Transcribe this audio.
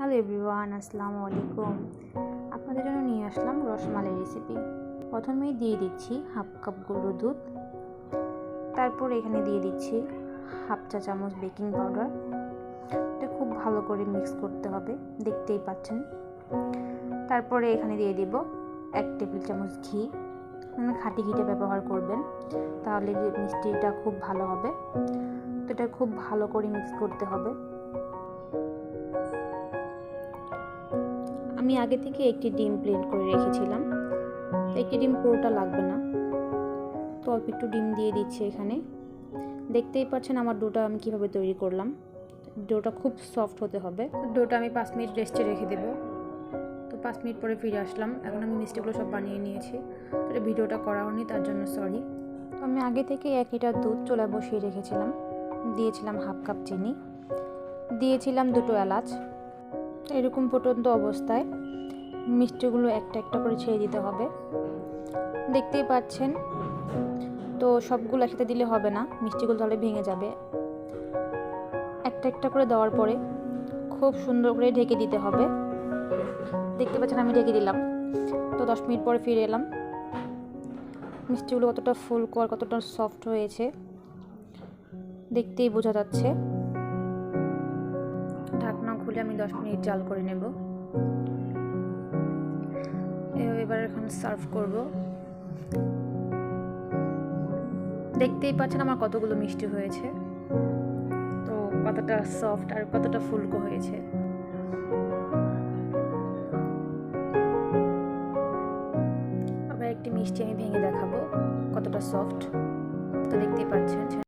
Hello everyone, আসসালামু আলাইকুম। আপনাদের জন্য নিয়ে আসলাম রসমালাই রেসিপি। প্রথমেই দিয়ে দিচ্ছি হাফ কাপ গুঁড়ো দুধ, তারপর এখানে দিয়ে দিচ্ছি হাফ চা চামচ বেকিং পাউডার। এটা খুব ভালো করে মিক্স করতে হবে, দেখতেই পাচ্ছেন। তারপরে এখানে দিয়ে দিব 1 টেবিল চামচ ঘি। খাঁটি ঘিটা ব্যবহার করবেন, তাহলে যে মিষ্টিটা খুব ভালো হবে। তো এটা খুব ভালো করে মিক্স করতে হবে। আমি আগে থেকে একটি ডিম প্লেট করে রেখেছিলাম, একটি ডিম পুরোটা লাগবে না, তো অল্প একটু ডিম দিয়ে দিচ্ছি এখানে। দেখতেই পাচ্ছেন আমার ডোটা আমি কিভাবে তৈরি করলাম। ডোটা খুব সফট হতে হবে। ডোটা আমি 5 মিনিট রেস্টে রেখে দেব। তো 5 মিনিট পরে ফিরে আসলাম। এখন আমি মিষ্টিগুলো সব বানিয়ে নিয়েছি। তো ভিডিওটা করা হয়নি, তার জন্য সরি। তো আমি আগে থেকে 1 লিটার দুধ চুলায় বসিয়ে রেখেছিলাম। দিয়েছিলাম হাফ কাপ চিনি, দিয়েছিলাম 2টো এলাচ। এরকম ফুটন্ত অবস্থায় মিষ্টিগুলো একটা একটা করে ছেড়ে দিতে হবে। দেখতেই পাচ্ছেন। তো সবগুলো একসাথে দিলে হবে না, মিষ্টিগুলো তাহলে ভেঙে যাবে। একটা একটা করে দেওয়ার পরে খুব সুন্দর করে ঢেকে দিতে হবে। দেখতে পাচ্ছেন আমি ঢেকে দিলাম। তো 10 মিনিট পরে ফিরে এলাম। মিষ্টিগুলো কতটা ফুলকো আর কতটা সফট হয়েছে দেখতেই বোঝা যাচ্ছে। ঢাকনা খুলে আমি 10 মিনিট জাল করে নেব। এবার এখন সার্ভ করব। দেখতেই পাচ্ছেন আমার কতগুলো মিষ্টি হয়েছে, তো কতটা সফট আর কতটা ফুলকো হয়েছে। আবার একটি মিষ্টি আমি ভেঙে দেখাবো কতটা সফট, তো দেখতেই পাচ্ছেন।